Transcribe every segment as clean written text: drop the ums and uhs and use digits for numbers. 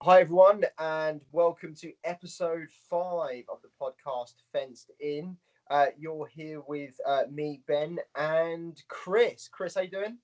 Hi, everyone, and welcome to episode 5 of the podcast Fenced In. You're here with me, Ben, and Chris. Chris, how you doing?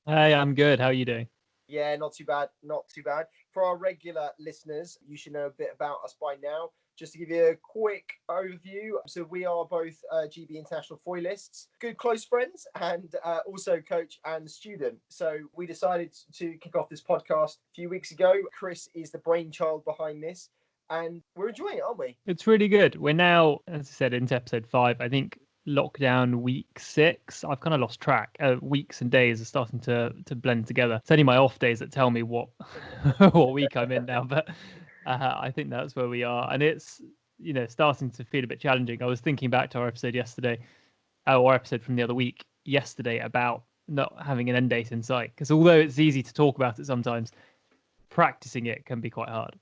Hey, I'm good. How are you doing? Yeah, not too bad, not too bad. For our regular listeners, you should know a bit about us by now. Just to give you a quick overview, so we are both GB International foilists, good close friends, and also coach and student. So we decided to kick off this podcast a few weeks ago. Chris is the brainchild behind this, and we're enjoying it, aren't we? It's really good. We're now, as I said, into episode 5. I think lockdown week 6. I've kind of lost track. Weeks and days are starting to blend together. It's only my off days that tell me what what week I'm in now, but I think that's where we are, and it's starting to feel a bit challenging. I was thinking back to our episode yesterday, or episode from the other week yesterday about not having an end date in sight. Because although it's easy to talk about it sometimes, practicing it can be quite hard.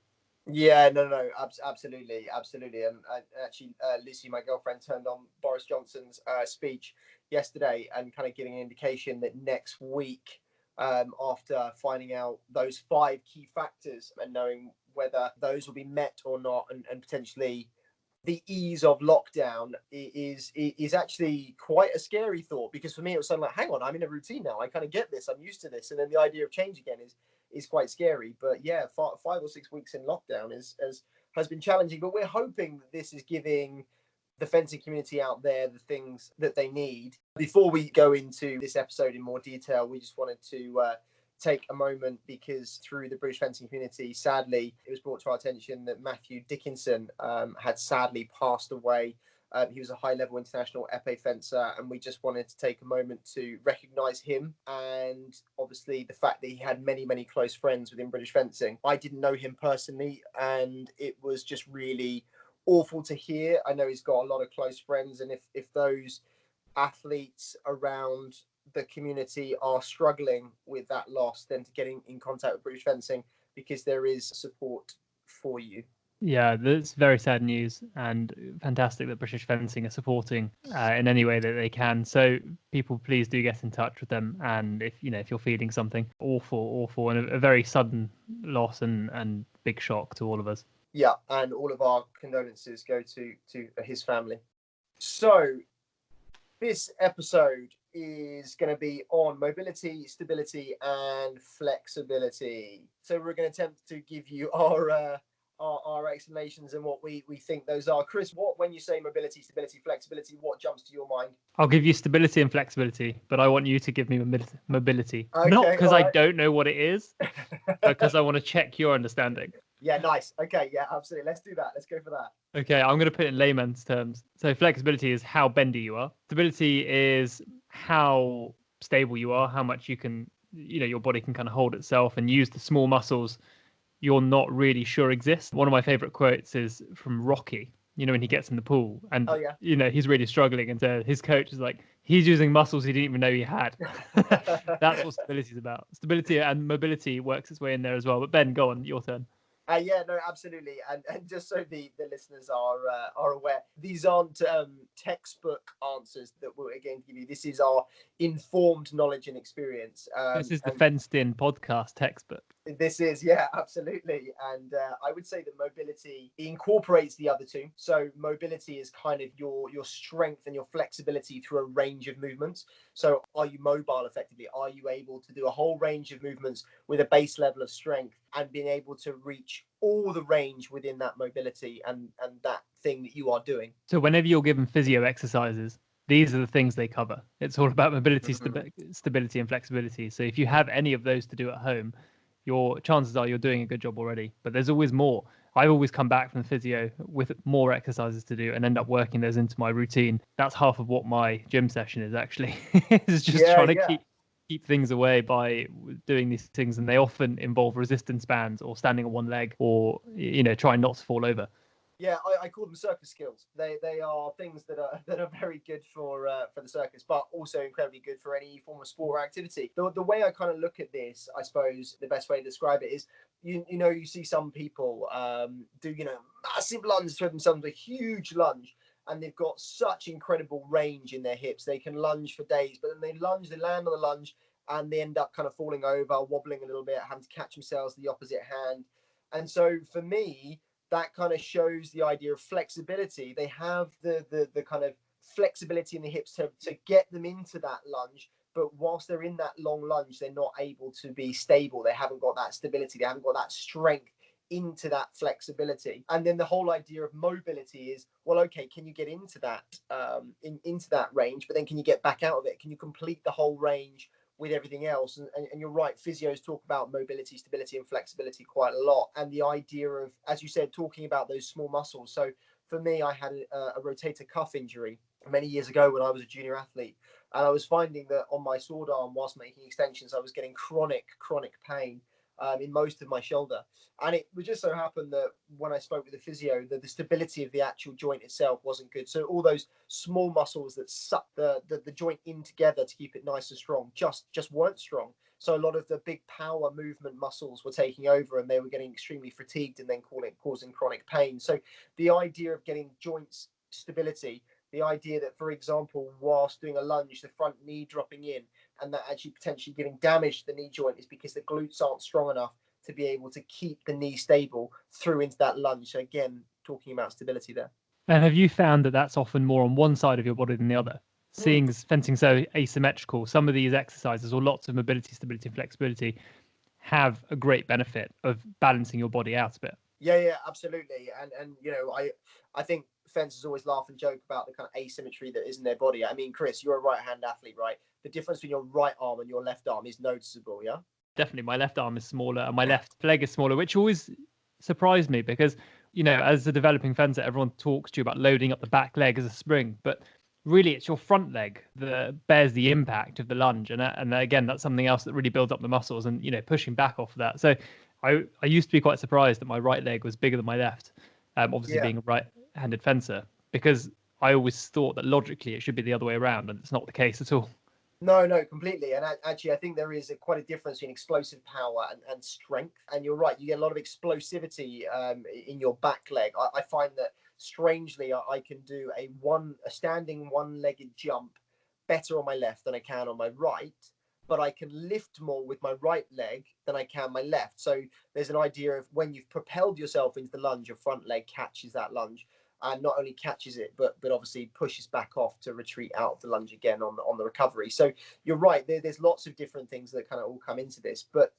Yeah, no, absolutely. And actually, Lucy, my girlfriend, turned on Boris Johnson's speech yesterday and kind of giving an indication that next week, after finding out those 5 key factors and knowing whether those will be met or not, and potentially the ease of lockdown is actually quite a scary thought, because for me it was something like, hang on, I'm in a routine now, I kind of get this, I'm used to this, and then the idea of change again is quite scary. But yeah, 5 or 6 weeks in lockdown has been challenging, but we're hoping that this is giving the fencing community out there the things that they need. Before we go into this episode in more detail, we just wanted to take a moment, because through the British fencing community, sadly, it was brought to our attention that Matthew Dickinson had sadly passed away. He was a high-level international épée fencer, and we just wanted to take a moment to recognise him, and obviously the fact that he had many, many close friends within British fencing. I didn't know him personally, and it was just really awful to hear. I know he's got a lot of close friends, and if those athletes around the community are struggling with that loss, then to get in contact with British fencing, because there is support for you. Yeah, that's very sad news, and fantastic that British Fencing are supporting in any way that they can. So people, please do get in touch with them. And if you're feeling something awful, and a very sudden loss and big shock to all of us. Yeah, and all of our condolences go to his family. So this episode is going to be on mobility, stability, and flexibility. So we're going to attempt to give you our explanations and what we think those are. Chris, what, when you say mobility, stability, flexibility, what jumps to your mind? I'll give you stability and flexibility, but I want you to give me mobility. Not Okay, because all I right. don't know what it is, but because I want to check your understanding. Yeah, nice. Okay, yeah, absolutely. Let's do that. Let's go for that. Okay, I'm going to put it in layman's terms. So flexibility is how bendy you are. Stability is how stable you are, how much you can, your body can kind of hold itself and use the small muscles you're not really sure exist. One of my favorite quotes is from Rocky. When he gets in the pool Oh and yeah. he's really struggling, and so his coach is like, he's using muscles he didn't even know he had. That's what stability is about. Stability and mobility works its way in there as well. But Ben, go on, your turn. Yeah, no, absolutely, and just so the listeners are aware, these aren't textbook answers that we're going to give you. This is our informed knowledge and experience, This is the and fenced in podcast textbook. this is, yeah, absolutely. And I would say that mobility incorporates the other two. So mobility is kind of your strength and your flexibility through a range of movements. So are you mobile effectively? Are you able to do a whole range of movements with a base level of strength, and being able to reach all the range within that mobility and that thing that you are doing? So whenever you're given physio exercises, these are the things they cover. It's all about mobility, Mhm. stability, and flexibility. So if you have any of those to do at home, your chances are you're doing a good job already. But there's always more. I've always come back from the physio with more exercises to do and end up working those into my routine. That's half of what my gym session is actually. Is just Yeah, trying to yeah. keep things away by doing these things, and they often involve resistance bands or standing on one leg or trying not to fall over. Yeah, I call them circus skills. They are things that are very good for the circus, but also incredibly good for any form of sport or activity. The way I kind of look at this, I suppose the best way to describe it is, you see some people do massive lunges, throw themselves a huge lunge, and they've got such incredible range in their hips. They can lunge for days, but then they land on the lunge, and they end up kind of falling over, wobbling a little bit, having to catch themselves with the opposite hand. And so for me, that kind of shows the idea of flexibility. They have the kind of flexibility in the hips to get them into that lunge. But whilst they're in that long lunge, they're not able to be stable. They haven't got that stability. They haven't got that strength into that flexibility. And then the whole idea of mobility is, well, okay, can you get into that into that range, but then can you get back out of it? Can you complete the whole range with everything else? And you're right, physios talk about mobility, stability, and flexibility quite a lot. And the idea of, as you said, talking about those small muscles. So for me, I had a rotator cuff injury many years ago when I was a junior athlete. And I was finding that on my sword arm, whilst making extensions, I was getting chronic pain in most of my shoulder. And it would just so happen that when I spoke with the physio, the stability of the actual joint itself wasn't good. So all those small muscles that suck the joint in together to keep it nice and strong just weren't strong. So a lot of the big power movement muscles were taking over, and they were getting extremely fatigued and then causing chronic pain. So the idea of getting joints stability, the idea that, for example, whilst doing a lunge, the front knee dropping in and that actually potentially giving damage to the knee joint is because the glutes aren't strong enough to be able to keep the knee stable through into that lunge. So again, talking about stability there. And have you found that that's often more on one side of your body than the other? Mm. Seeing as fencing so asymmetrical, some of these exercises or lots of mobility, stability, and flexibility have a great benefit of balancing your body out a bit. Yeah, absolutely. And I think fencers always laugh and joke about the kind of asymmetry that is in their body. I mean, Chris, you're a right hand athlete, right? The difference between your right arm and your left arm is noticeable, yeah? Definitely, my left arm is smaller and my left leg is smaller, which always surprised me because, as a developing fencer, everyone talks to you about loading up the back leg as a spring, but really it's your front leg that bears the impact of the lunge. And again, that's something else that really builds up the muscles and, pushing back off of that. So I used to be quite surprised that my right leg was bigger than my left, obviously Yeah. being a right-handed fencer, because I always thought that logically it should be the other way around, and it's not the case at all. No, completely. And actually, I think there is quite a difference between explosive power and strength. And you're right, you get a lot of explosivity in your back leg. I find that strangely, I can do a standing one-legged jump better on my left than I can on my right. But I can lift more with my right leg than I can my left. So there's an idea of when you've propelled yourself into the lunge, your front leg catches that lunge and not only catches it, but obviously pushes back off to retreat out of the lunge again on the recovery. So you're right. There's lots of different things that kind of all come into this, but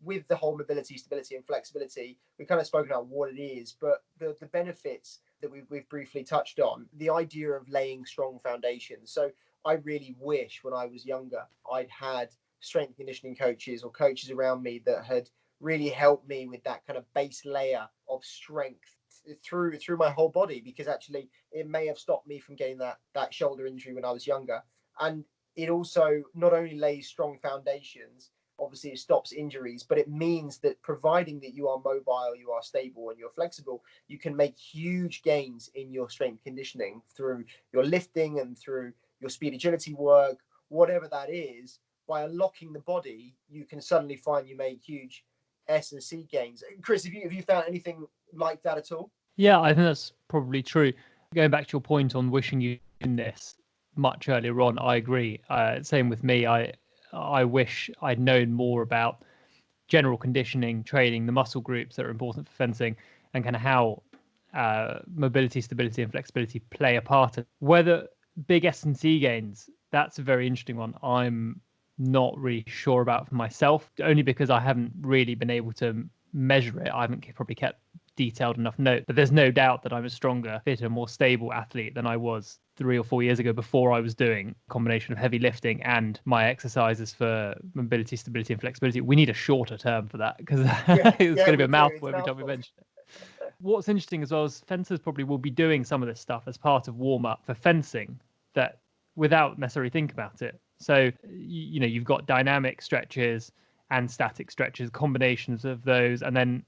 with the whole mobility, stability, and flexibility, we've kind of spoken about what it is, but the benefits that we've briefly touched on, the idea of laying strong foundations. So I really wish when I was younger I'd had strength and conditioning coaches or coaches around me that had really helped me with that kind of base layer of strength through my whole body, because actually it may have stopped me from getting that shoulder injury when I was younger. And it also not only lays strong foundations, obviously it stops injuries, but it means that providing that you are mobile, you are stable, and you're flexible, you can make huge gains in your strength conditioning through your lifting and through your speed agility work, whatever that is. By unlocking the body, you can suddenly find you make huge S&C gains. Chris, have you found anything like that at all? Yeah, I think that's probably true. Going back to your point on wishing you in this much earlier on, I agree. Same with me. I wish I'd known more about general conditioning, training, the muscle groups that are important for fencing, and kind of how mobility, stability, and flexibility play a part. Whether big S&C gains, that's a very interesting one. I'm not really sure about for myself, only because I haven't really been able to measure it. I haven't probably kept detailed enough note, but there's no doubt that I'm a stronger, fitter, more stable athlete than I was 3 or 4 years ago before I was doing a combination of heavy lifting and my exercises for mobility, stability, and flexibility. We need a shorter term for that because it's Yeah, going to be we a do. It's mouthful every time we mouthful. mention it. What's interesting as well is fencers probably will be doing some of this stuff as part of warm up for fencing that without necessarily think about it. So you've got dynamic stretches and static stretches, combinations of those, and then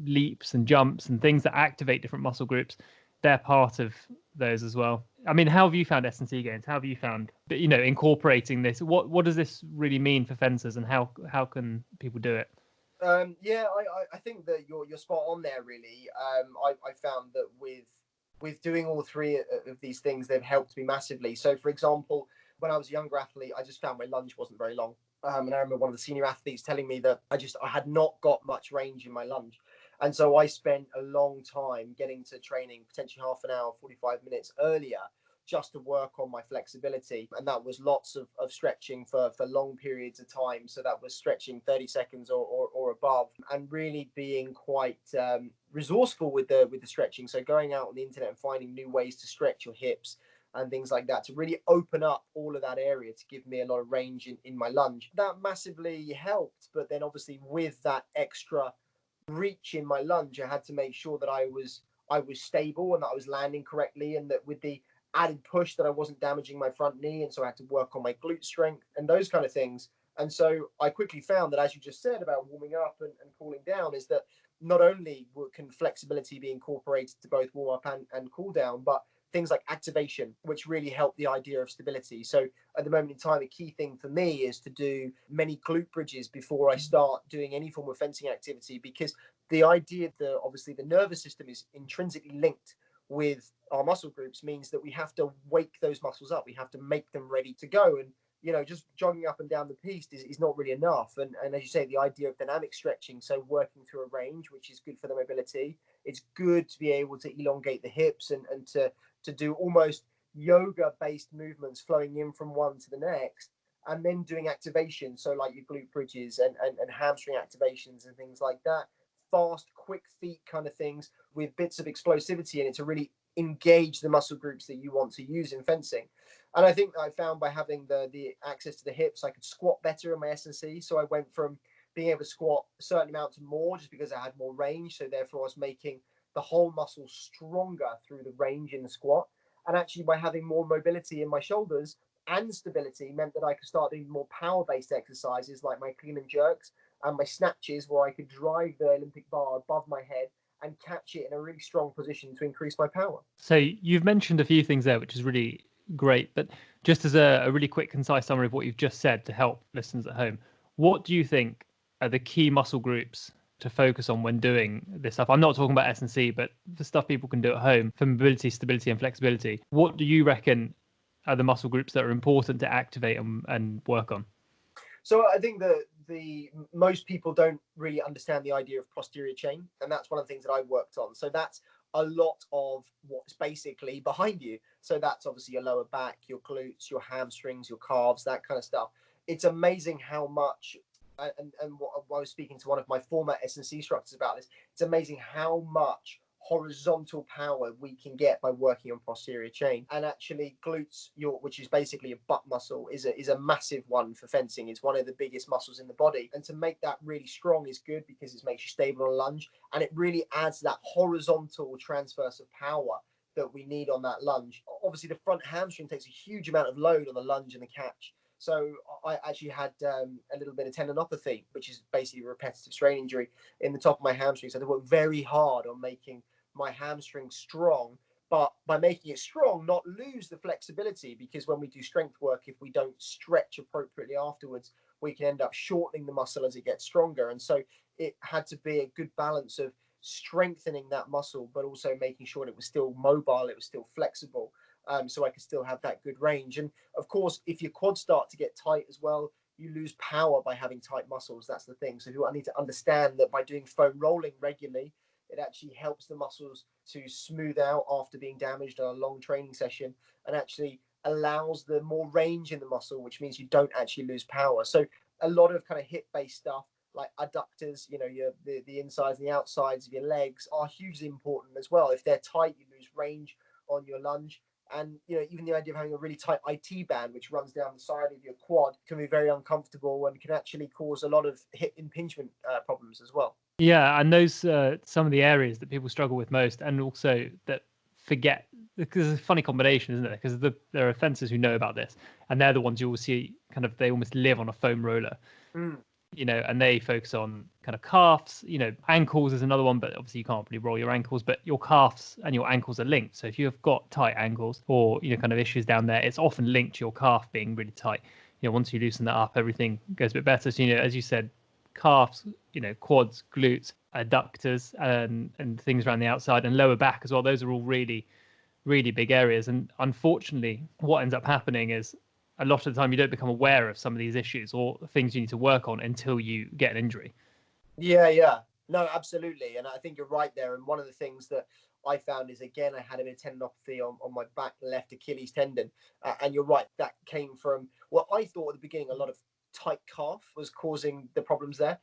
leaps and jumps and things that activate different muscle groups. They're part of those as well. I mean, how have you found S&C gains? How have you found incorporating this? What does this really mean for fencers, and how can people do it? Yeah, I think that you're spot on there. Really, I found that with doing all three of these things, they've helped me massively. So, for example, when I was a younger athlete, I just found my lunge wasn't very long. And I remember one of the senior athletes telling me that I had not got much range in my lunge. And so I spent a long time getting to training, potentially half an hour, 45 minutes earlier, just to work on my flexibility. And that was lots of stretching for long periods of time. So that was stretching 30 seconds or above, and really being quite resourceful with the stretching. So going out on the internet and finding new ways to stretch your hips and things like that to really open up all of that area to give me a lot of range in my lunge. That massively helped. But then obviously with that extra reach in my lunge, I had to make sure that I was stable and that I was landing correctly, and that with the added push that I wasn't damaging my front knee. And so I had to work on my glute strength and those kind of things. And so I quickly found that, as you just said about warming up and cooling down, is that not only can flexibility be incorporated to both warm up and cool down, but things like activation, which really help the idea of stability. So at the moment in time, a key thing for me is to do many glute bridges before I start doing any form of fencing activity, because the idea that obviously the nervous system is intrinsically linked with our muscle groups means that we have to wake those muscles up. We have to make them ready to go. And just jogging up and down the piste is not really enough. And as you say, the idea of dynamic stretching, so working through a range, which is good for the mobility. It's good to be able to elongate the hips and to do almost yoga based movements flowing in from one to the next, and then doing activation, so like your glute bridges and hamstring activations and things like that, fast quick feet kind of things with bits of explosivity in it to really engage the muscle groups that you want to use in fencing. And I think I found by having the access to the hips, I could squat better in my S&C. So I went from being able to squat a certain amount to more, just because I had more range. So therefore I was making the whole muscle stronger through the range in the squat. And actually, by having more mobility in my shoulders and stability, meant that I could start doing more power-based exercises like my clean and jerks and my snatches, where I could drive the Olympic bar above my head and catch it in a really strong position to increase my power. So you've mentioned a few things there, which is really great. But just as a really quick, concise summary of what you've just said to help listeners at home, what do you think are the key muscle groups to focus on when doing this stuff? I'm not talking about S&C, but the stuff people can do at home for mobility, stability, and flexibility. What do you reckon are the muscle groups that are important to activate and work on? So I think that the most people don't really understand the idea of posterior chain, and that's one of the things that I worked on. So that's a lot of what's basically behind you. So that's obviously your lower back, your glutes, your hamstrings, your calves, that kind of stuff. It's amazing how much, and what I was speaking to one of my former S&C instructors about this. It's amazing how much horizontal power we can get by working on posterior chain. And actually glutes, which is basically a butt muscle, is a massive one for fencing. It's one of the biggest muscles in the body, and to make that really strong is good because it makes you stable on a lunge, and it really adds that horizontal transverse of power that we need on that lunge. Obviously the front hamstring takes a huge amount of load on the lunge and the catch. So I actually had a little bit of tendinopathy, which is basically a repetitive strain injury in the top of my hamstring. So I had to work very hard on making my hamstring strong, but by making it strong, not lose the flexibility, because when we do strength work, if we don't stretch appropriately afterwards, we can end up shortening the muscle as it gets stronger. And so it had to be a good balance of strengthening that muscle, but also making sure it was still mobile, it was still flexible, so I could still have that good range. And of course, if your quads start to get tight as well, you lose power by having tight muscles. That's the thing. So I need to understand that by doing foam rolling regularly, it actually helps the muscles to smooth out after being damaged on a long training session, and actually allows the more range in the muscle, which means you don't actually lose power. So a lot of kind of hip based stuff like adductors, the insides and the outsides of your legs are hugely important as well. If they're tight, you lose range on your lunge. And even the idea of having a really tight IT band which runs down the side of your quad can be very uncomfortable and can actually cause a lot of hip impingement problems as well. Yeah, and those some of the areas that people struggle with most, and also that forget, because it's a funny combination, isn't it? Because there are fencers who know about this, and they're the ones you will see kind of they almost live on a foam roller, Mm. and they focus on kind of calves. Ankles is another one, but obviously you can't really roll your ankles, but your calves and your ankles are linked. So if you've got tight ankles or kind of issues down there, it's often linked to your calf being really tight. Once you loosen that up, everything goes a bit better. So as you said, calves, quads, glutes, adductors, and things around the outside, and lower back as well. Those are all really, really big areas. And unfortunately, what ends up happening is a lot of the time you don't become aware of some of these issues or things you need to work on until you get an injury. Yeah. No, absolutely. And I think you're right there. And one of the things that I found is, again, I had a bit of tendinopathy on my back left Achilles tendon. And you're right, that came from what I thought at the beginning, a lot of tight calf was causing the problems there.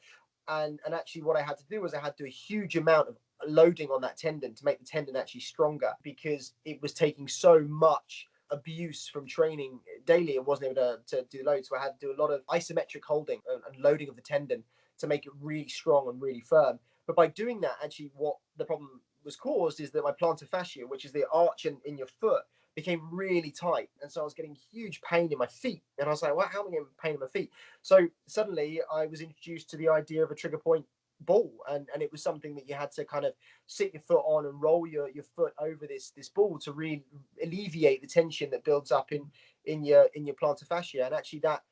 And actually, what I had to do was I had to do a huge amount of loading on that tendon to make the tendon actually stronger, because it was taking so much abuse from training daily. It wasn't able to do load. So I had to do a lot of isometric holding and loading of the tendon to make it really strong and really firm. But by doing that, actually, what the problem was caused is that my plantar fascia, which is the arch in your foot, became really tight. And so I was getting huge pain in my feet. And I was like, well, how am I getting pain in my feet? So suddenly I was introduced to the idea of a trigger point ball. And it was something that you had to kind of sit your foot on and roll your foot over this ball to really alleviate the tension that builds up in your plantar fascia. And actually that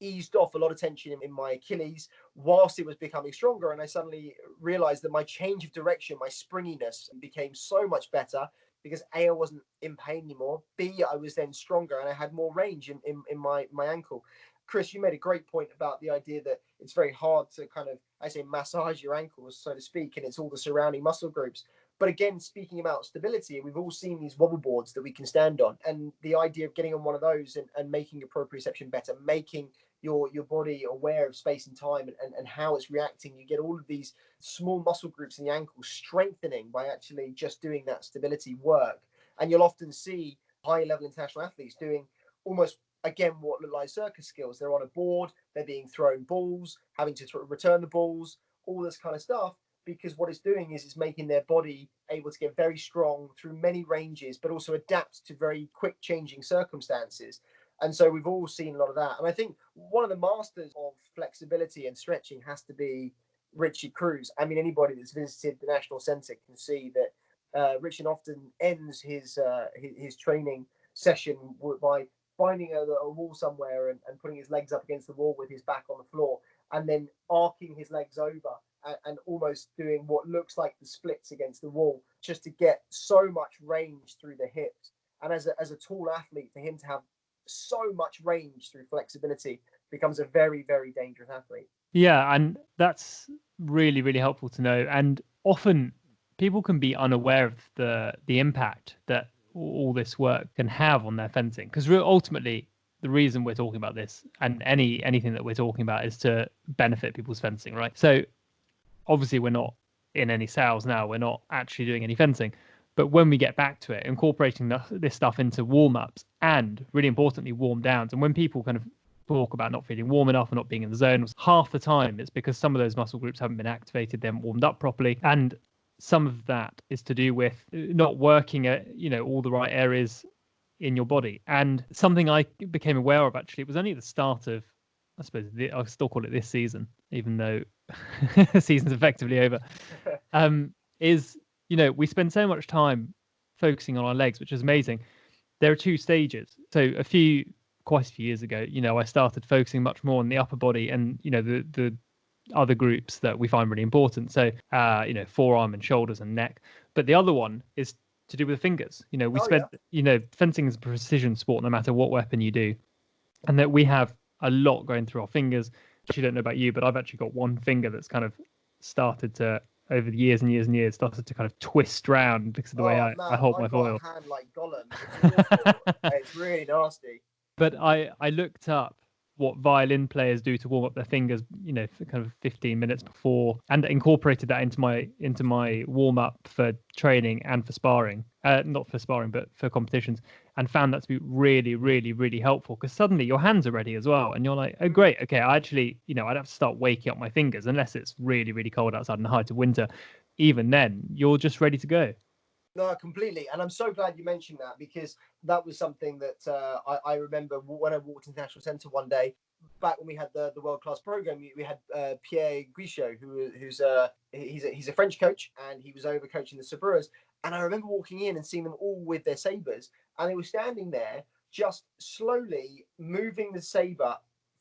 eased off a lot of tension in my Achilles whilst it was becoming stronger. And I suddenly realized that my change of direction, my springiness became so much better, because A, I wasn't in pain anymore. B, I was then stronger and I had more range in my ankle. Chris, you made a great point about the idea that it's very hard to kind of, I say, massage your ankles, so to speak, and it's all the surrounding muscle groups. But again, speaking about stability, we've all seen these wobble boards that we can stand on. And the idea of getting on one of those and making your proprioception better, making your body aware of space and time and how it's reacting. You get all of these small muscle groups in the ankle strengthening by actually just doing that stability work. And you'll often see high level international athletes doing almost, again, what look like circus skills. They're on a board, they're being thrown balls, having to return the balls, all this kind of stuff, because what it's doing is it's making their body able to get very strong through many ranges, but also adapt to very quick changing circumstances. And so we've all seen a lot of that. And I think one of the masters of flexibility and stretching has to be Richard Cruz. I mean, anybody that's visited the National Centre can see that Richard often ends his training session by finding a wall somewhere and putting his legs up against the wall with his back on the floor, and then arcing his legs over and almost doing what looks like the splits against the wall, just to get so much range through the hips. And as a tall athlete, for him to have so much range through flexibility, becomes a very, very dangerous athlete. Yeah, and that's really, really helpful to know. And often people can be unaware of the impact that all this work can have on their fencing. Because ultimately, the reason we're talking about this and anything that we're talking about is to benefit people's fencing, right? So obviously we're not in any sales now. We're not actually doing any fencing. But when we get back to it, incorporating this stuff into warm-ups and, really importantly, warm downs. And when people kind of talk about not feeling warm enough and not being in the zone, half the time it's because some of those muscle groups haven't been activated, they haven't warmed up properly. And some of that is to do with not working at, all the right areas in your body. And something I became aware of, actually, it was only at the start of, I suppose, I still call it this season, even though the season's effectively over, is, we spend so much time focusing on our legs, which is amazing. There are two stages. So quite a few years ago, I started focusing much more on the upper body and, the other groups that we find really important. So, forearm and shoulders and neck. But the other one is to do with the fingers. Fencing is a precision sport, no matter what weapon you do. And that we have a lot going through our fingers. I don't know about you, but I've actually got one finger that's kind of started to, over the years and years and years, started to kind of twist round because of the way I hold my foil. I've got a hand like Gollum. It's awful. It's really nasty. But I looked up what violin players do to warm up their fingers, for kind of 15 minutes before, and incorporated that into my warm up for training and for sparring. Not for sparring, but for competitions, and found that to be really, really, really helpful, because suddenly your hands are ready as well, and you're like, oh great, okay, I actually, I'd have to start waking up my fingers unless it's really, really cold outside in the height of winter. Even then, you're just ready to go. No, completely. And I'm so glad you mentioned that, because that was something that I remember when I walked into the National Centre one day, back when we had the world class program. We had Pierre Guichot, who's he's a French coach, and he was over coaching the Sabreurs. And I remember walking in and seeing them all with their sabers, and they were standing there just slowly moving the saber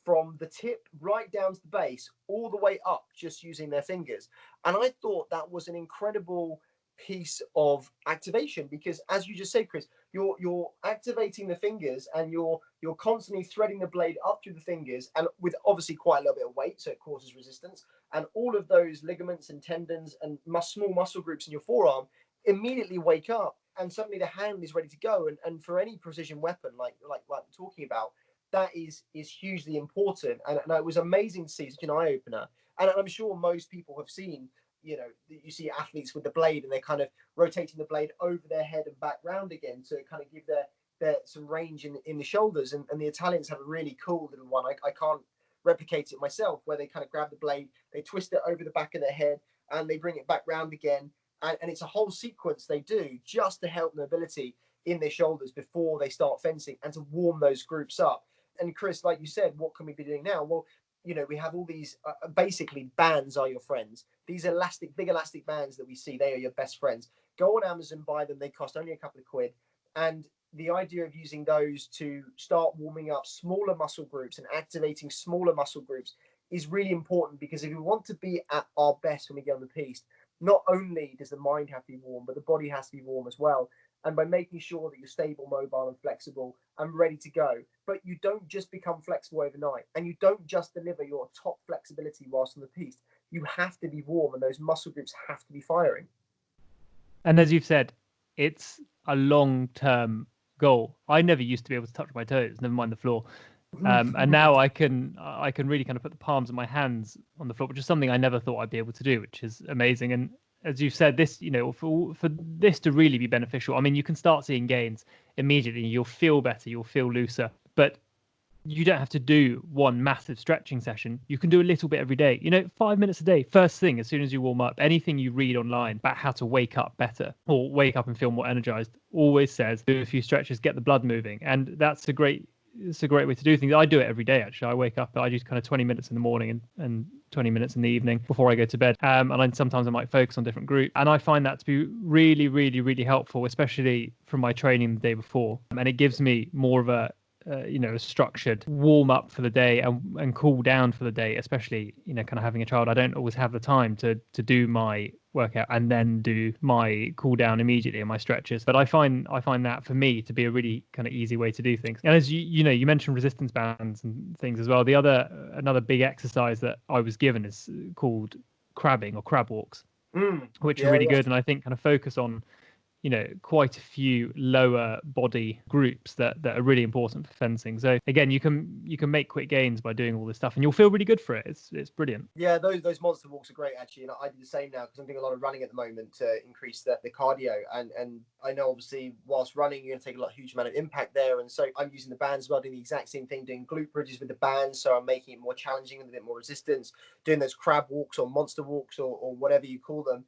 from the tip right down to the base, all the way up, just using their fingers. And I thought that was an incredible piece of activation, because as you just said, Chris, you're activating the fingers, and you're constantly threading the blade up through the fingers, and with obviously quite a little bit of weight, so it causes resistance, and all of those ligaments and tendons and small muscle groups in your forearm immediately wake up, and suddenly the hand is ready to go. And for any precision weapon like we're talking about, that is hugely important. And it was amazing to see such an eye opener. And I'm sure most people have seen, you see athletes with the blade, and they're kind of rotating the blade over their head and back round again to kind of give their some range in the shoulders. And the Italians have a really cool little one. I can't replicate it myself, where they kind of grab the blade, they twist it over the back of their head, and they bring it back round again. And it's a whole sequence they do just to help mobility in their shoulders before they start fencing, and to warm those groups up. And Chris, like you said, what can we be doing now? Well, we have all these basically bands are your friends. These big elastic bands that we see, they are your best friends. Go on Amazon, buy them. They cost only a couple of quid. And the idea of using those to start warming up smaller muscle groups and activating smaller muscle groups is really important, because if we want to be at our best when we get on the piste, not only does the mind have to be warm, but the body has to be warm as well. And by making sure that you're stable, mobile, and flexible and ready to go. But you don't just become flexible overnight, and you don't just deliver your top flexibility whilst on the piste. You have to be warm, and those muscle groups have to be firing. And as you've said, it's a long-term goal. I never used to be able to touch my toes, never mind the floor. And now I can really kind of put the palms of my hands on the floor, which is something I never thought I'd be able to do, which is amazing. And as you've said, this, for this to really be beneficial, I mean, you can start seeing gains immediately. You'll feel better, you'll feel looser, but you don't have to do one massive stretching session. You can do a little bit every day. 5 minutes a day, first thing, as soon as you warm up. Anything you read online about how to wake up better or wake up and feel more energized always says do a few stretches, get the blood moving. And it's a great way to do things. I do it every day, actually. I wake up, I do kind of 20 minutes in the morning and 20 minutes in the evening before I go to bed. And then sometimes I might focus on different groups. And I find that to be really, really, really helpful, especially from my training the day before. And it gives me more of a structured warm up for the day and cool down for the day, especially, kind of having a child. I don't always have the time to do my workout and then do my cool down immediately and my stretches. But I find that for me to be a really kind of easy way to do things. And as you mentioned resistance bands and things as well. Another big exercise that I was given is called crabbing or crab walks, which are really good. And I think kind of focus on quite a few lower body groups that are really important for fencing. So again, you can make quick gains by doing all this stuff, and you'll feel really good for it. It's brilliant. Yeah, those monster walks are great, actually, and I do the same now because I'm doing a lot of running at the moment to increase the cardio. And I know obviously whilst running you're going to take a huge amount of impact there, and so I'm using the bands as well, doing the exact same thing, doing glute bridges with the bands, so I'm making it more challenging and a bit more resistance, doing those crab walks or monster walks or whatever you call them.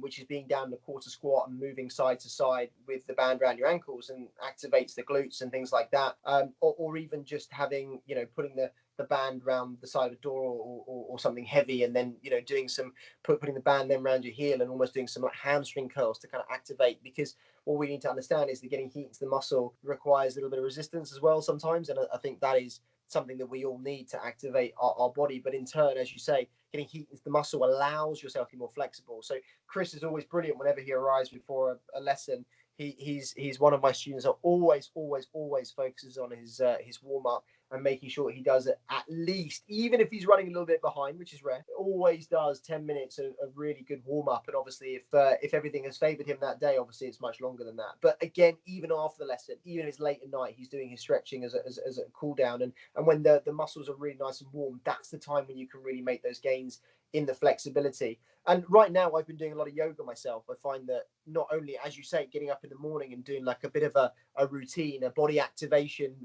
Which is being down in the quarter squat and moving side to side with the band around your ankles, and activates the glutes and things like that. Or even just having, putting the band around the side of a door or something heavy, and then, doing some putting the band then around your heel and almost doing some like hamstring curls to kind of activate. Because what we need to understand is that getting heat into the muscle requires a little bit of resistance as well sometimes. And I think that is something that we all need to activate our body. But in turn, as you say, getting heat into the muscle allows yourself to be more flexible. So Chris is always brilliant whenever he arrives before a lesson. He's one of my students that always focuses on his warm up and making sure he does it at least, even if he's running a little bit behind, which is rare, always does 10 minutes of really good warm up. And obviously, if everything has favoured him that day, obviously it's much longer than that. But again, even after the lesson, even if it's late at night, he's doing his stretching as a cool down. And when the muscles are really nice and warm, that's the time when you can really make those gains in the flexibility. And right now I've been doing a lot of yoga myself. I find that not only, as you say, getting up in the morning and doing like a bit of a routine, a body activation,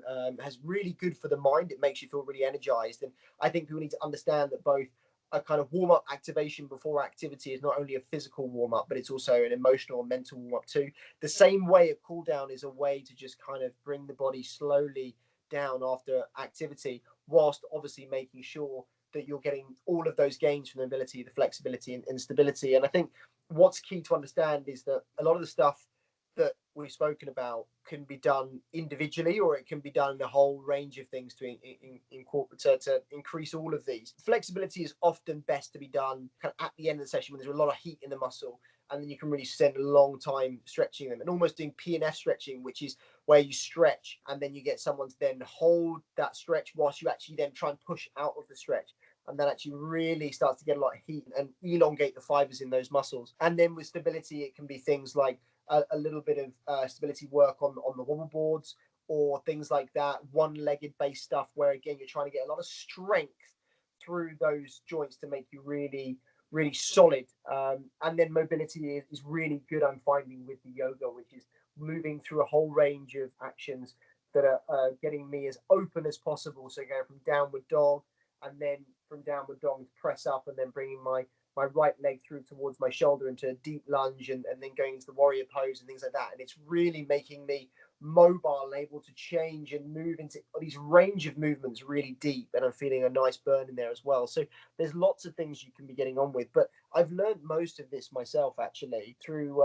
has really good for the mind. It makes you feel really energized. And I think people need to understand that both a kind of warm up activation before activity is not only a physical warm up, but it's also an emotional and mental warm up too. The same way a cool down is a way to just kind of bring the body slowly down after activity, whilst obviously making sure that you're getting all of those gains from the ability, the flexibility and stability. And I think what's key to understand is that a lot of the stuff that we've spoken about can be done individually, or it can be done in a whole range of things to incorporate to increase all of these. Flexibility is often best to be done kind of at the end of the session when there's a lot of heat in the muscle, and then you can really spend a long time stretching them, and almost doing P&F stretching, which is where you stretch and then you get someone to then hold that stretch whilst you actually then try and push out of the stretch, and that actually really starts to get a lot of heat and elongate the fibers in those muscles. And then with stability, it can be things like a little bit of stability work on the wobble boards, or things like that, one-legged based stuff, where again you're trying to get a lot of strength through those joints to make you really solid. And then mobility is really good, I'm finding, with the yoga, which is moving through a whole range of actions that are getting me as open as possible. So going from downward dog, and then from downward dog to press up, and then bringing my right leg through towards my shoulder into a deep lunge, and then going into the warrior pose and things like that. And it's really making me mobile, able to change and move into these range of movements really deep, and I'm feeling a nice burn in there as well. So there's lots of things you can be getting on with, but I've learned most of this myself actually through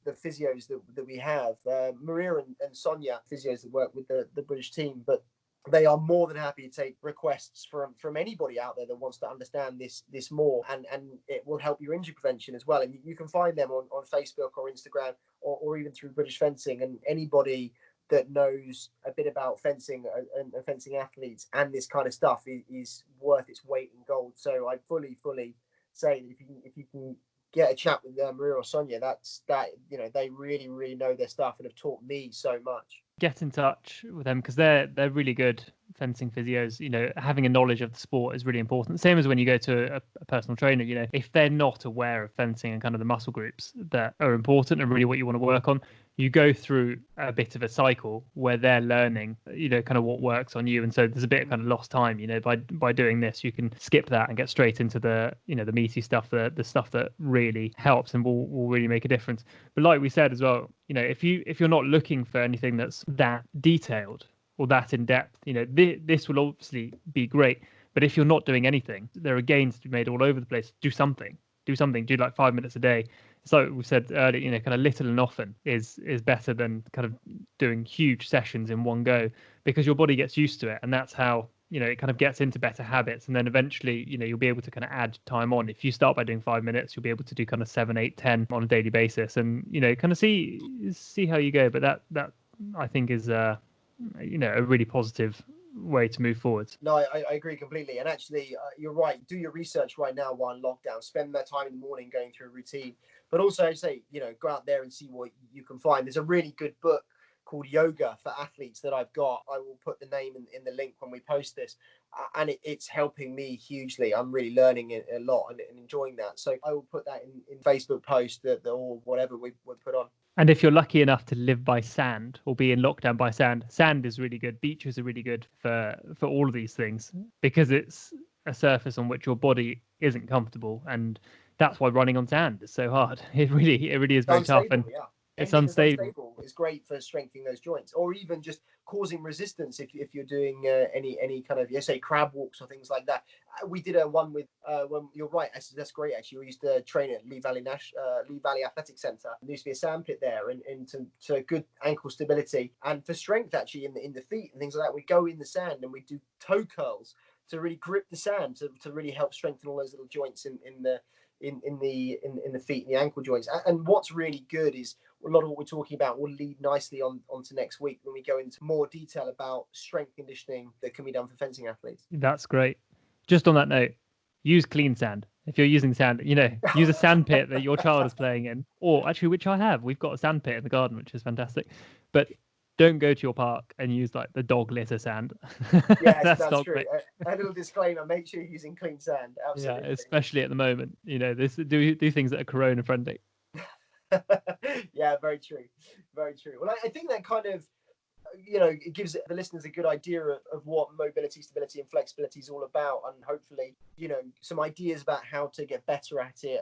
the physios that we have. Maria and Sonia, physios that work with the British team, but they are more than happy to take requests from anybody out there that wants to understand this more, and it will help your injury prevention as well. And you can find them on Facebook or Instagram, or even through British Fencing. And anybody that knows a bit about fencing and fencing athletes and this kind of stuff is worth its weight in gold. So I fully say that if you can get a chat with Maria or Sonia, they really know their stuff and have taught me so much. Get in touch with them, because they're really good fencing physios. Having a knowledge of the sport is really important. Same as when you go to a personal trainer, if they're not aware of fencing and kind of the muscle groups that are important and really what you want to work on, you go through a bit of a cycle where they're learning, kind of what works on you. And so there's a bit of kind of lost time, by doing this. You can skip that and get straight into the, the meaty stuff, the stuff that really helps and will really make a difference. But like we said as well, if you're not looking for anything that's that detailed or that in depth, this will obviously be great. But if you're not doing anything, there are gains to be made all over the place. Do something. Do like 5 minutes a day. So we said earlier, kind of little and often is better than kind of doing huge sessions in one go, because your body gets used to it, and that's how it kind of gets into better habits. And then eventually, you'll be able to kind of add time on. If you start by doing 5 minutes, you'll be able to do kind of 7, 8, 10 on a daily basis, and kind of see how you go. But that I think is a really positive way to move forwards. No, I agree completely. And actually, you're right. Do your research right now while in lockdown. Spend that time in the morning going through a routine. But also, I say, go out there and see what you can find. There's a really good book called Yoga for Athletes that I've got. I will put the name in the link when we post this. And it's helping me hugely. I'm really learning it a lot and enjoying that. So I will put that in Facebook post or whatever we put on. And if you're lucky enough to live by sand or be in lockdown by sand, sand is really good. Beaches are really good for all of these things, because it's a surface on which your body isn't comfortable, and that's why running on sand is so hard. It really is very tough, and yeah. It's unstable. It's great for strengthening those joints, or even just causing resistance if you're doing any kind of, say, crab walks or things like that. We did one with when you're right. That's great. Actually, we used to train at Lee Valley Athletic Centre. There used to be a sand pit there, and to good ankle stability and for strength actually in the feet and things like that. We go in the sand and we do toe curls to really grip the sand to really help strengthen all those little joints in the feet and the ankle joints. And what's really good is a lot of what we're talking about will lead nicely onto next week when we go into more detail about strength conditioning that can be done for fencing athletes. That's great. Just on that note, use clean sand. If you're using sand, use a sand pit that your child is playing in, or actually, which I have. We've got a sand pit in the garden, which is fantastic. But don't go to your park and use like the dog litter sand. Yeah, that's true. A little disclaimer: make sure you're using clean sand. Absolutely. Yeah, especially at the moment. This do things that are corona friendly. Yeah, very true. Very true. Well, I think that kind of, it gives the listeners a good idea of what mobility, stability, and flexibility is all about, and hopefully, some ideas about how to get better at it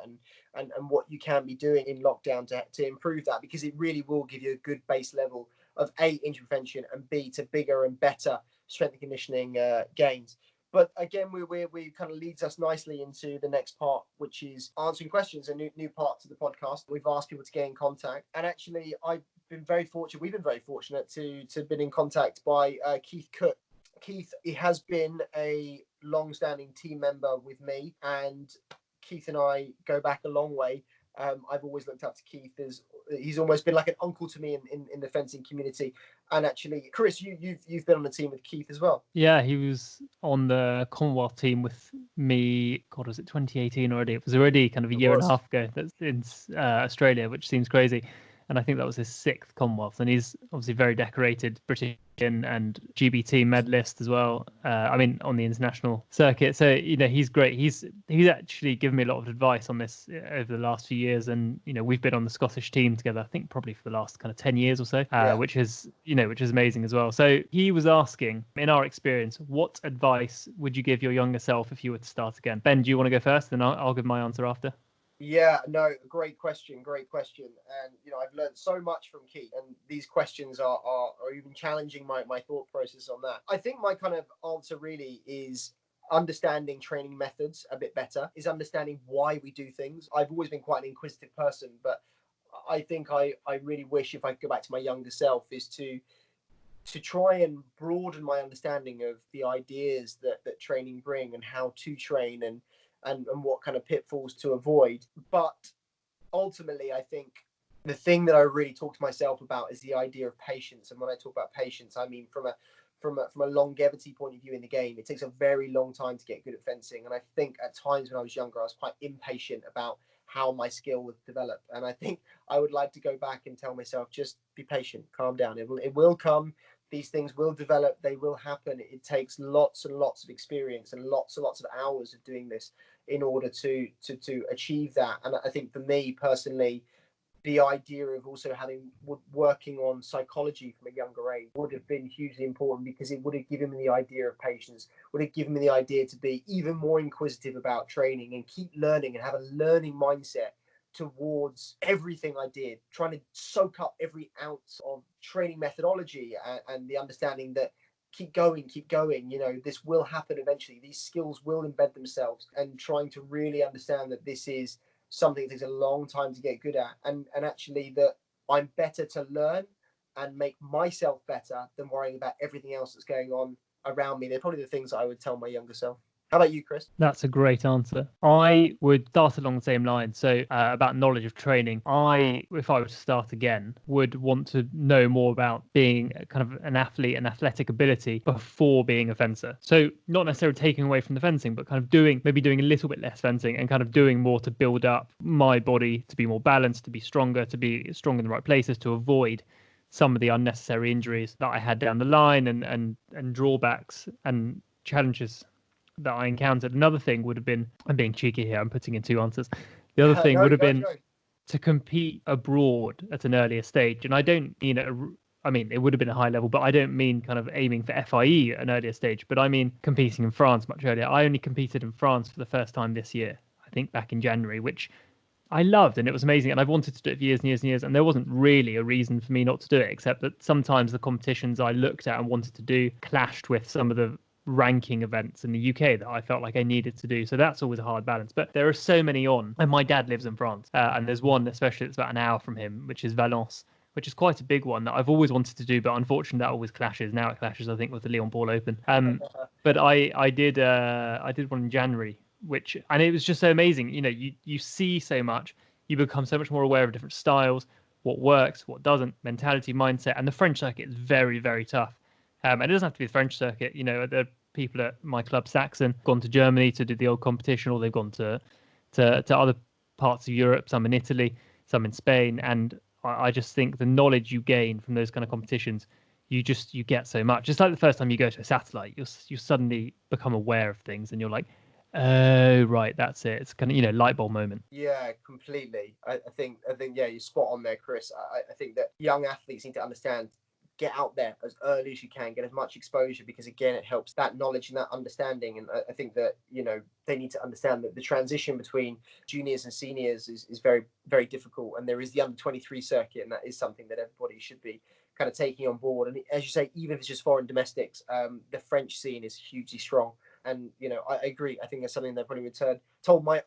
and what you can be doing in lockdown to improve that, because it really will give you a good base level of A, injury prevention, and B, to bigger and better strength and conditioning gains. But again, we kind of leads us nicely into the next part, which is answering questions, a new part to the podcast. We've asked people to get in contact, and actually, I've been very fortunate. We've been very fortunate to have been in contact by Keith Cook. Keith, he has been a long-standing team member with me, and Keith and I go back a long way. I've always looked up to Keith as he's almost been like an uncle to me in the fencing community. And actually, Chris, you've been on the team with Keith as well. Yeah, he was on the Commonwealth team with me. God, was it 2018 already? It was already kind of a year and a half ago. That's in Australia, which seems crazy. And I think that was his 6th Commonwealth. And he's obviously very decorated British and GBT medalist as well. I mean, on the international circuit. So, he's great. He's actually given me a lot of advice on this over the last few years. And, we've been on the Scottish team together, I think probably for the last kind of 10 years or so, which is amazing as well. So he was asking, in our experience, what advice would you give your younger self if you were to start again? Ben, do you want to go first? Then I'll give my answer after. Yeah, no, great question. And, I've learned so much from Keith, and these questions are even challenging my thought process on that. I think my kind of answer really is understanding training methods a bit better, is understanding why we do things. I've always been quite an inquisitive person, but I think I really wish, if I could go back to my younger self, is to try and broaden my understanding of the ideas that training bring, and how to train, and what kind of pitfalls to avoid. But ultimately, I think the thing that I really talk to myself about is the idea of patience. And when I talk about patience, I mean from a longevity point of view in the game. It takes a very long time to get good at fencing, and I think at times when I was younger, I was quite impatient about how my skill would develop. And I think I would like to go back and tell myself, just be patient, calm down. It will come. These things will develop. They will happen. It takes lots and lots of experience and lots of hours of doing this in order to achieve that. And I think for me personally, the idea of also working on psychology from a younger age would have been hugely important, because it would have given me the idea of patience, would have given me the idea to be even more inquisitive about training and keep learning and have a learning mindset towards everything I did, trying to soak up every ounce of training methodology, and the understanding that keep going, this will happen eventually. These skills will embed themselves, and trying to really understand that this is something that takes a long time to get good at, and actually that I'm better to learn and make myself better than worrying about everything else that's going on around me. They're probably the things that I would tell my younger self. How about you, Chris? That's a great answer. I would start along the same line. So about knowledge of training, if I were to start again, would want to know more about being kind of an athlete and athletic ability before being a fencer. So not necessarily taking away from the fencing, but kind of maybe doing a little bit less fencing and kind of doing more to build up my body to be more balanced, to be stronger in the right places, to avoid some of the unnecessary injuries that I had down the line, and drawbacks and challenges that I encountered. Another thing would have been, I'm being cheeky here, I'm putting in 2 answers. The other thing would have been to compete abroad at an earlier stage. And I don't mean it would have been a high level, but I don't mean kind of aiming for FIE at an earlier stage, but I mean competing in France much earlier. I only competed in France for the first time this year, I think back in January, which I loved, and it was amazing. And I've wanted to do it for years and years and years. And there wasn't really a reason for me not to do it, except that sometimes the competitions I looked at and wanted to do clashed with some of the ranking events in the UK that I felt like I needed to do. So that's always a hard balance. But there are so many on. And my dad lives in France. And there's one, especially that's about an hour from him, which is Valence, which is quite a big one that I've always wanted to do. But unfortunately, that always clashes. Now it clashes, I think, with the Lyon Ball Open. But I did one in January, and it was just so amazing. You see so much. You become so much more aware of different styles, what works, what doesn't, mentality, mindset. And the French circuit is very, very tough. And it doesn't have to be the French circuit. The people at my club, Saxon, gone to Germany to do the old competition, or they've gone to other parts of Europe, some in Italy, some in Spain. And I just think the knowledge you gain from those kind of competitions, you get so much. It's like the first time you go to a satellite, you suddenly become aware of things, and you're like, oh, right, that's it. It's kind of, light bulb moment. Yeah, completely. I think, yeah, you're spot on there, Chris. I think that young athletes need to understand, get out there as early as you can, get as much exposure, because again, it helps that knowledge and that understanding. And I think that, they need to understand that the transition between juniors and seniors is very, very difficult. And there is the under 23 circuit, and that is something that everybody should be kind of taking on board. And as you say, even if it's just foreign domestics, the French scene is hugely strong. And I agree. I think that's something they probably told my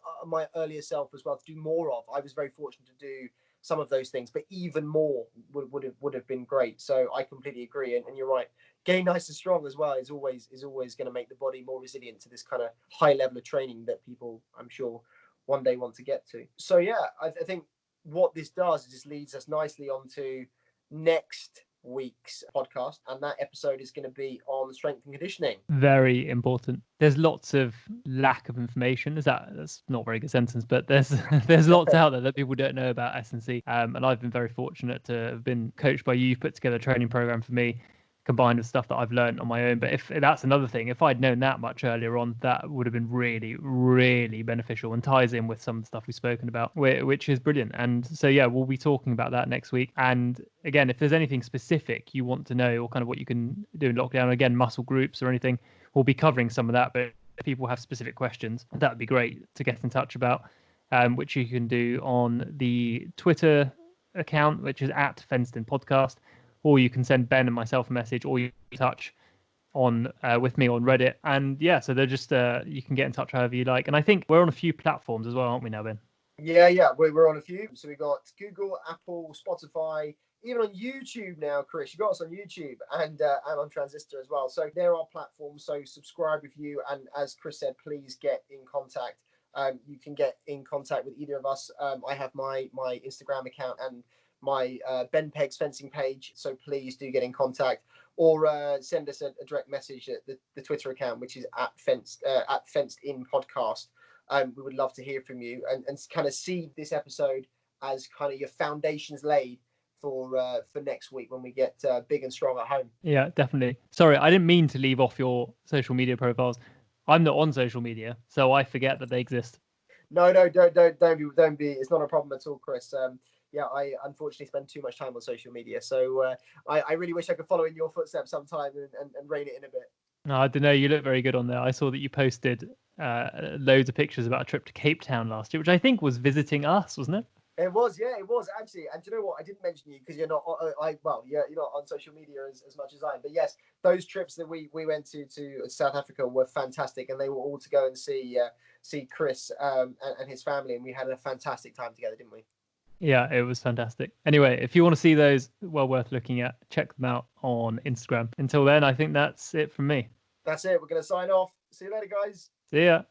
earlier self as well to do more of. I was very fortunate to do some of those things, but even more would have been great. So I completely agree. And you're right. Getting nice and strong as well is always going to make the body more resilient to this kind of high level of training that people, I'm sure, one day want to get to. So yeah, I think what this does is just leads us nicely onto next week's podcast, and that episode is going to be on strength and conditioning. Very important. There's lots of lack of information. That's not a very good sentence, but there's lots out there that people don't know about S&C. And I've been very fortunate to have been coached by you. You've put together a training program for me, combined with stuff that I've learned on my own. But if that's another thing, if I'd known that much earlier on, that would have been really, really beneficial and ties in with some of the stuff we've spoken about, which is brilliant. And so, yeah, we'll be talking about that next week. And again, if there's anything specific you want to know or kind of what you can do in lockdown, again, muscle groups or anything, we'll be covering some of that. But if people have specific questions, that would be great to get in touch about, which you can do on the Twitter account, which is at Fenced In Podcast, or you can send Ben and myself a message, or you can touch on with me on Reddit. And yeah, so they're just you can get in touch however you like. And I think we're on a few platforms as well, aren't we now, Ben? Yeah, we're on a few. So we got Google, Apple, Spotify, even on YouTube now, Chris. You got us on YouTube and on Transistor as well. So there are platforms. So subscribe if you, and as Chris said, please get in contact. You can get in contact with either of us. I have my Instagram account and my Ben Pegs fencing page. So please do get in contact, or send us a direct message at the Twitter account, which is at Fenced In Podcast. We would love to hear from you and kind of see this episode as kind of your foundations laid for next week when we get big and strong at home. Yeah, definitely. Sorry, I didn't mean to leave off your social media profiles. I'm not on social media, so I forget that they exist. No, don't be. It's not a problem at all, Chris. Yeah, I unfortunately spend too much time on social media, so I really wish I could follow in your footsteps sometime and rein it in a bit. No, I don't know. You look very good on there. I saw that you posted loads of pictures about a trip to Cape Town last year, which I think was visiting us, wasn't it? It was actually. And do you know what? I didn't mention you because you're not. You're not on social media as much as I am. But yes, those trips that we went to South Africa were fantastic, and they were all to go and see Chris and his family, and we had a fantastic time together, didn't we? Yeah, it was fantastic. Anyway, if you want to see those, well worth looking at, check them out on Instagram. Until then, I think that's it from me. That's it. We're going to sign off. See you later, guys. See ya.